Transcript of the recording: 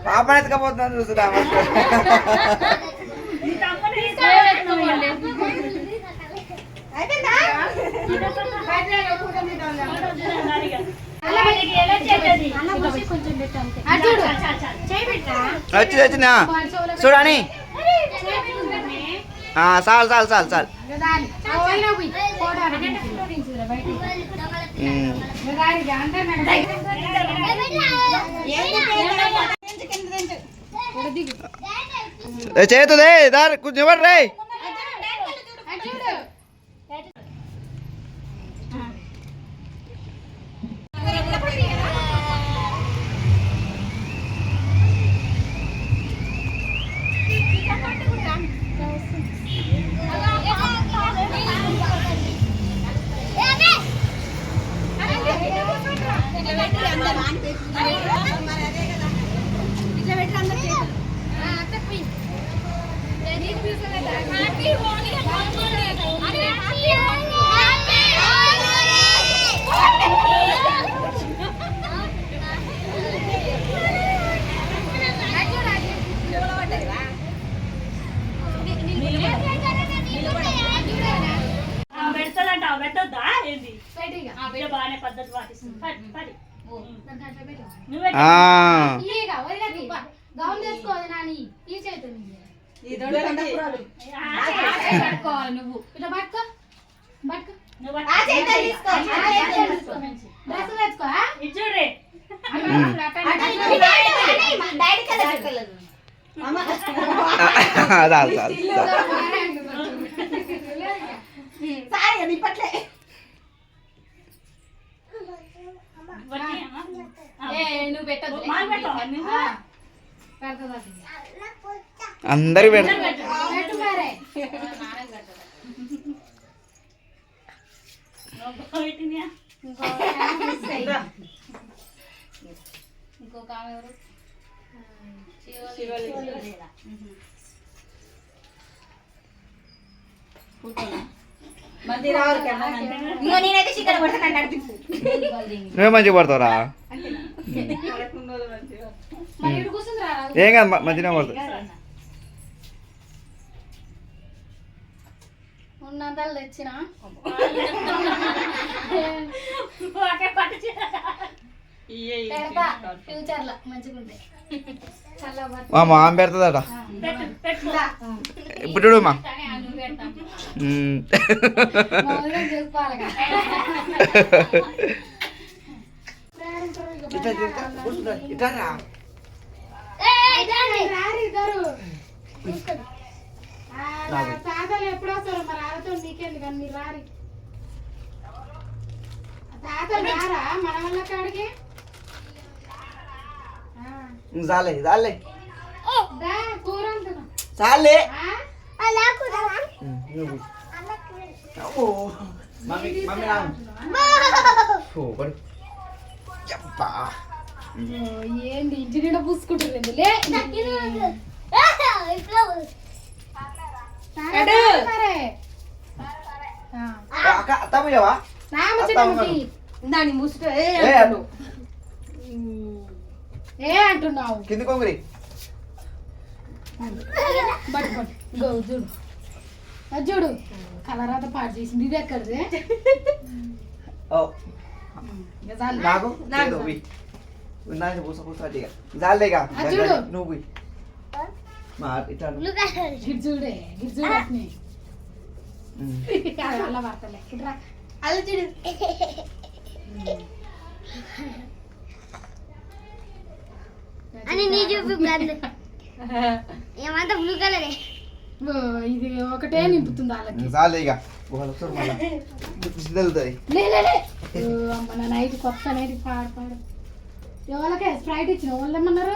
పాపని ఎత్తుకపోతున్నాను చూస్తుందా వచ్చి వచ్చినా చూడని చాలు చాలు చాలు చాలు చేతుదే దారి కొంచెం ఇవ్వండి రే నువ్వు అందరికి పెట్ట ఇంకొక ఆమె ఎవరు నేనైతే చికెన్ కొడతాను నడిపించు నువ్వే మంచిగా పడతావురా ఏం కాదు మంచిగా పడుతుంది ఉన్నంతలు తెచ్చిన ఫ్యూచర్ లో మంచిగా ఉంటాయి మా మామ పెడతాదట ఇప్పుడు మా తాతలు ఎప్పుడు వస్తారు మరి ఆడతో నీకేంది కానీ మీరు రారి తాతలు రారా మన వల్ల కాడికి చాలే చాలే కూర అంటున్నా చాలే ఏంటి ఇంటి నిండా పూసుకుంటారు ఏ అంటున్నావు కింది కొంగరి చూడు చూడు కలరాత పాడు చేసింది ఇది ఎక్కడిది నువ్వు చూడే చూడు అలా పడతలే అలా చూడు అని నీ చూపి ఏమంతా బ్లూ కలర్ ఇది ఒకటే నింపుతుంది వాళ్ళకి చాలే ఇక అమ్మ నైట్ కొత్త నైట్ పాడు ఎవరికే స్ప్రైట్ ఇచ్చిన వాళ్ళు ఏమన్నారు